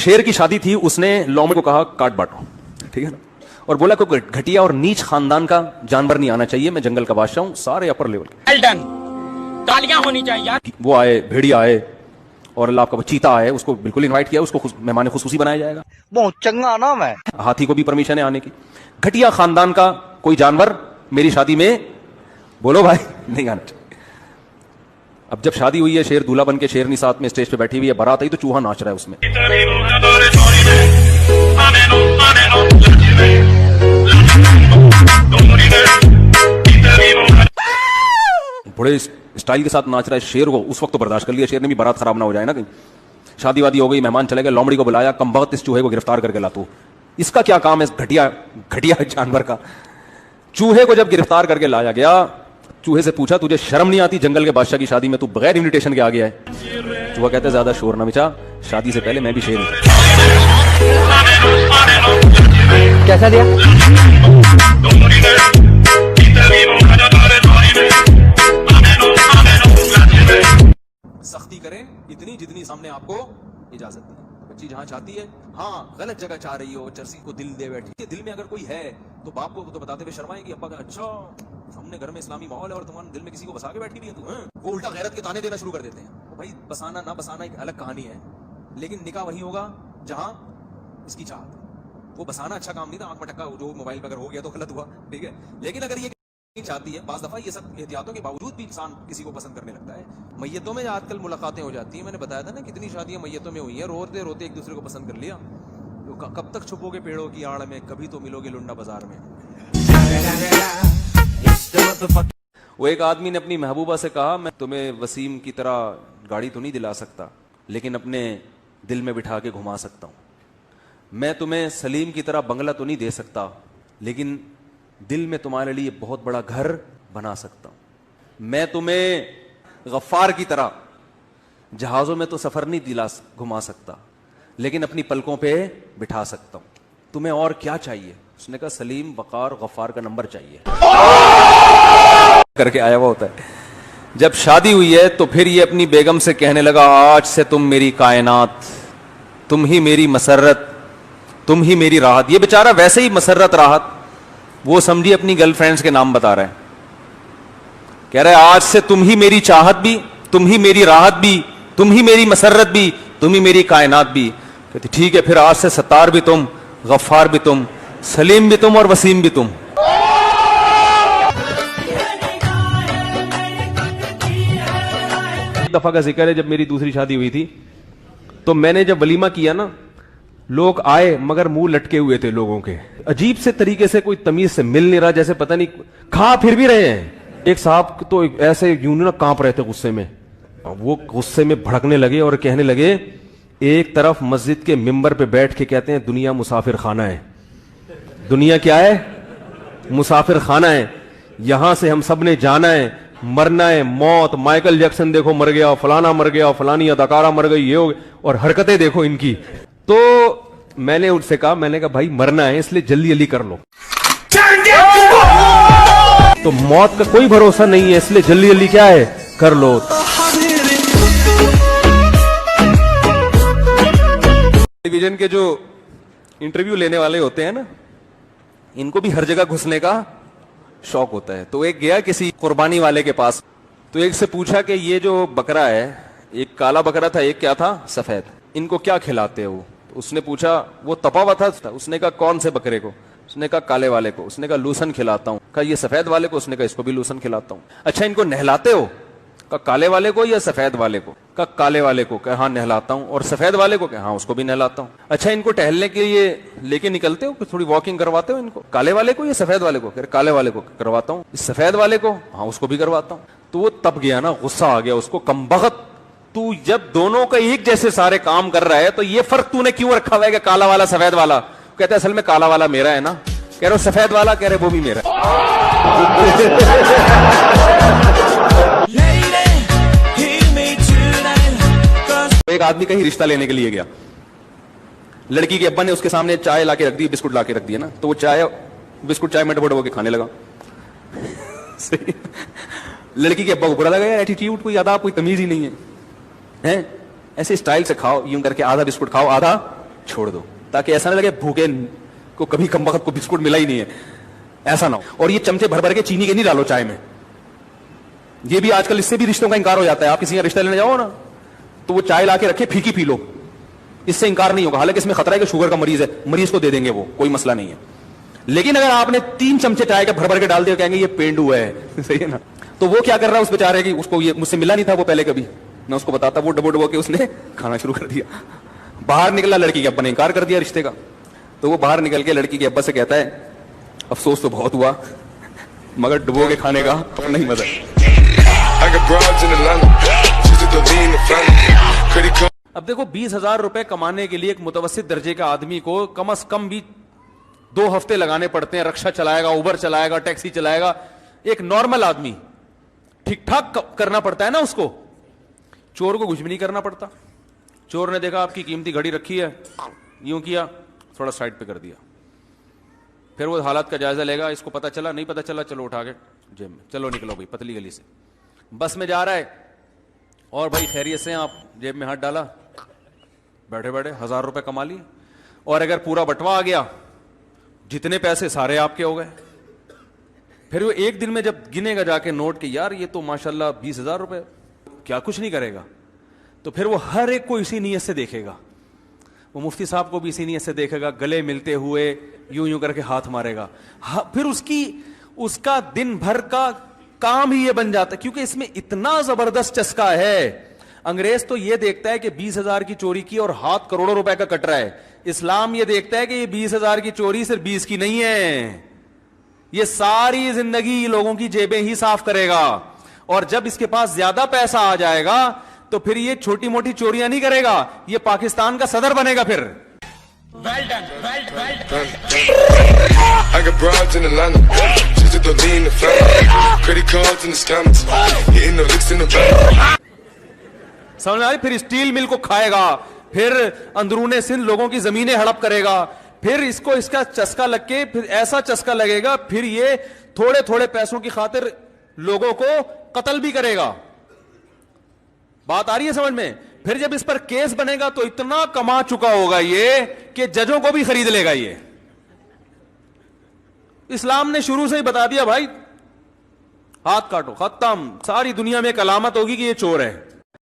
शेर की शादी थी, उसने लोमड़ी को कहा काट बांटो, ठीक है ना, और बोला कोई घटिया और नीच खानदान का जानवर नहीं आना चाहिए, मैं जंगल का बादशाह हूं, सारे अपर लेवल के। वेल डन, तालियां होनी चाहिए। वो आए, भेड़िया आए, और अल्लाह का चीता आए, उसको बिल्कुल इनवाइट किया, उसको मेहमान खुसूसी बनाया जाएगा। बहुत चंगा नाम है। हाथी को भी परमिशन है आने की। घटिया खानदान का कोई जानवर मेरी शादी में, बोलो भाई, नहीं आना चाहिए। अब जब शादी हुई है, शेर दूल्हा बन के शेरनी साथ में स्टेज पे बैठी हुई है, बारात आई तो चूहा नाच रहा है उसमें। बड़े स्टाइल के साथ नाच रहा है शेर को, उस वक्त तो बर्दाश्त कर लिया शेर ने भी, बारात खराब ना हो जाए ना कहीं। शादी वादी हो गई, मेहमान चले गए, लोमड़ी को बुलाया, कमबख्त इस चूहे को गिरफ्तार करके ला। तू इसका क्या काम है इस घटिया जानवर का? चूहे को जब गिरफ्तार करके लाया गया, चूहे से पूछा तुझे शर्म नहीं आती, जंगल के बादशाह की शादी में तू बगैर इन्विटेशन के आ गया है? चूहा कहता है ज्यादा शोर ना मचा, शादी से पहले मैं भी शेर हूं। कैसा दिया? सख्ती करें इतनी जितनी सामने आपको इजाजत दी। बच्ची जहां चाहती है, हाँ गलत जगह चाह रही हो, चर्सी को दिल दे बैठी है, दिल में अगर कोई है तो बाप को तो बताते हुए शर्माएगी, अब्बा का अच्छा हमने घर में इस्लामी माहौल है और तुम्हारे दिल में किसी को बसा के बैठी भी है तू, वो उल्टा गैरत के ताने देना शुरू कर देते हैं। तो भाई बसाना ना बसाना एक अलग कहानी है, लेकिन निकाह वही होगा जहां इसकी चाहत। वो बसाना अच्छा काम नहीं था, आंख मटक्का जो मोबाइल पे अगर हो गया तो गलत हुआ, ठीक है, लेकिन अगर ये चाहती है, बाज़ दफा ये सब एहतियातों के बावजूद भी इंसान किसी को पसंद करने लगता है। मैयतों में आजकल मुलाकातें हो जाती हैं, मैंने बताया था ना कितनी शादियां मैयतों में हुई हैं, रोते रोते एक दूसरे को पसंद कर लिया। तो कब तक छुपोगे पेड़ों की आड़ में, कभी तो मिलोगे लुंडा बाजार में। वो एक आदमी ने अपनी महबूबा से कहा, मैं तुम्हें वसीम की तरह गाड़ी तो नहीं दिला सकता, लेकिन अपने दिल में बिठा के घुमा सकता हूं। मैं तुम्हें सलीम की तरह बंगला तो नहीं दे सकता, लेकिन दिल में तुम्हारे लिए बहुत बड़ा घर बना सकता हूं। मैं तुम्हें गफ्फार की तरह जहाजों में तो सफर नहीं घुमा सकता, लेकिन अपनी पलकों पे बिठा सकता हूं। तुम्हें और क्या चाहिए? उसने कहा सलीम, वकार, गफ्फार का नंबर चाहिए करके आया हुआ होता है। जब शादी हुई है तो फिर ये अपनी बेगम से कहने लगा, आज से तुम मेरी कायनात, तुम ही मेरी मसरत, तुम ही मेरी राहत। ये बेचारा वैसे ही मसरत राहत वो समझी अपनी गर्लफ्रेंड्स के नाम बता रहा है, कह रहा है आज से तुम ही मेरी चाहत भी, तुम ही मेरी राहत भी, तुम ही मेरी मसरत भी, तुम ही मेरी कायनात भी। कहती ठीक है, फिर आज से सत्तार भी तुम, गफ्फार भी तुम, सलीम भी तुम और वसीम भी तुम। एक दफा का जिक्र है, जब मेरी दूसरी शादी हुई थी तो मैंने जब वलीमा किया ना, लोग आए मगर मुंह लटके हुए थे लोगों के, अजीब से तरीके से, कोई तमीज से मिल नहीं रहा, जैसे पता नहीं खा फिर भी रहे हैं। एक साहब तो ऐसे यूं ना कांप रहे थे गुस्से में, वो गुस्से में भड़कने लगे और कहने लगे, एक तरफ मस्जिद के मिंबर पे बैठ के कहते हैं दुनिया मुसाफिर खाना है, दुनिया क्या है? मुसाफिर खाना है, यहां से हम सब ने जाना है, मरना है, मौत, माइकल जैक्सन देखो मर गया, फलाना मर गया, फलानी अदाकारा मर गई, ये हो गई, और हरकतें देखो इनकी। तो मैंने उनसे कहा, मैंने कहा भाई मरना है इसलिए जल्दी जल्दी कर लो, तो मौत का कोई भरोसा नहीं है, इसलिए जल्दी जल्दी क्या है कर लो। टेलीविजन के जो इंटरव्यू लेने वाले होते हैं ना, इनको भी हर जगह घुसने का शौक होता है। तो एक गया किसी कुर्बानी वाले के पास, तो एक से पूछा कि ये जो बकरा है, एक काला बकरा था, एक क्या था सफेद, इनको क्या खिलाते हो? तो उसने पूछा, वो तपा हुआ था, उसने कहा कौन से बकरे को? उसने कहा काले वाले को। उसने कहा लूसन खिलाता हूं। कहा ये सफेद वाले को? उसने कहा इसको भी लूसन खिलाता हूं। अच्छा इनको नहलाते हो? कहा काले वाले को या सफेद वाले को? कहा काले वाले को। कहा हाँ नहलाता हूं। और सफेद वाले को? कहा हाँ उसको भी नहलाता हूं। अच्छा इनको टहलने के लिए लेके निकलते हो, थोड़ी वॉकिंग करवाते हो इनको? काले वाले को या सफेद वाले को? कह काले वाले को करवाता हूं। सफेद वाले को? हाँ उसको भी करवाता हूं। तो वो तब गया ना, गुस्सा आ गया उसको, कमबख्त, तू जब दोनों का एक जैसे सारे काम कर रहा है तो ये फर्क तूने क्यों रखा हुआ है कि काला वाला सफेद वाला? कहते असल में काला वाला मेरा है ना। कह रहे सफेद वाला? कह रहे वो भी मेरा एक आदमी कहीं रिश्ता लेने के लिए गया, लड़की के अब्बा ने उसके सामने चाय लाके रख दी, बिस्कुट लाके रख दिया ना, तो वो बिस्कुट चाय में डबो के खाने लगा। लड़की के अब्बा को बुरा लगा, यार एटीट्यूड, कोई अदाब, कोई तमीज ही नहीं है, हैं? ऐसे स्टाइल से खाओ, यूं करके आधा बिस्कुट खाओ आधा छोड़ दो, ताकि ऐसा ना लगे भूखे को कभी कम वक्त को बिस्कुट मिला ही नहीं है, ऐसा ना हो। और ये चमचे भर भर के चीनी के नहीं डालो चाय में, ये भी आजकल इससे भी रिश्तों का इंकार हो जाता है। आप किसी का रिश्ता लेने जाओ ना तो वो चाय लाके रखे फीकी पी लो, इससे इंकार नहीं होगा। हालांकि इसमें खतरा है कि शुगर का मरीज है, मरीज को दे देंगे वो, कोई मसला नहीं है। लेकिन अगर आपने 3 चमचे चाय के भर भर के डाल दिया, कहेंगे ये पेंडू है सही है ना। तो वो क्या कर रहा है उस बेचारे की, उसको ये मुझसे मिला नहीं था वो पहले कभी, मैं उसको बताता, वो डबो डबो के उसने खाना शुरू कर दिया। बाहर निकला, लड़की के अब्बा ने इंकार कर दिया रिश्ते का। तो वो बाहर निकल के लड़की के अब्बा से कहता है अफसोस तो बहुत हुआ मगर डुबो के खाने का अपना ही मजा है। अब देखो 20,000 रुपए कमाने के लिए एक मुतवस्सित दर्जे का आदमी को कम से कम भी 2 हफ्ते लगाने पड़ते हैं। रक्षा चलाएगा, उबर चलाएगा, टैक्सी चलाएगा, एक नॉर्मल आदमी ठीक ठाक करना पड़ता है ना उसको। चोर को कुछ भी नहीं करना पड़ता। चोर ने देखा आपकी कीमती घड़ी रखी है, यूं किया, थोड़ा साइड पे कर दिया, फिर वो हालात का जायजा लेगा। इसको पता चला, नहीं पता चला, चलो उठा के जेब में, चलो निकलो भाई पतली गली से। बस में जा रहा है और भाई खैरियत से, आप जेब में हाथ डाला, बैठे बैठे 1,000 रुपए कमा लिए। और अगर पूरा बंटवा आ गया, जितने पैसे सारे आपके हो गए। फिर वो एक दिन में जब गिनेगा जाके नोट के, यार ये तो माशाल्लाह 20,000 रुपए, क्या कुछ नहीं करेगा। तो फिर वो हर एक को इसी नीयत से देखेगा, वो मुफ्ती साहब को भी इसी नीयत से देखेगा, गले मिलते हुए यूं यूं करके हाथ मारेगा। फिर उसका दिन भर का काम ही ये बन जाता है, क्योंकि इसमें इतना जबरदस्त चस्का है। अंग्रेज तो ये देखता है कि 20,000 की चोरी की और हाथ करोड़ों रुपए का कट रहा है। इस्लाम ये देखता है कि ये 20,000 की चोरी सिर्फ 20 की नहीं है, ये सारी जिंदगी लोगों की जेबें ही साफ करेगा। और जब इसके पास ज्यादा पैसा आ जाएगा तो फिर ये छोटी मोटी चोरियां नहीं करेगा, ये पाकिस्तान का सदर बनेगा फिर। well done, well done. I got broads in Atlanta, just to lean the family, credit cards and the scammers, hitting the licks in the bank. समझ में आई? फिर स्टील मिल को खाएगा, फिर अंदरूने सिंध लोगों की जमीनें हड़प करेगा, फिर इसको इसका चस्का लग के, फिर ऐसा चस्का लगेगा, फिर ये थोड़े थोड़े पैसों की खातिर लोगों को कत्ल भी करेगा। बात आ रही है समझ में? फिर जब इस पर केस बनेगा तो इतना कमा चुका होगा ये कि जजों को भी खरीद लेगा ये। इस्लाम ने शुरू से ही बता दिया भाई, हाथ काटो, खत्म, सारी दुनिया में एक अलामत होगी कि ये चोर है।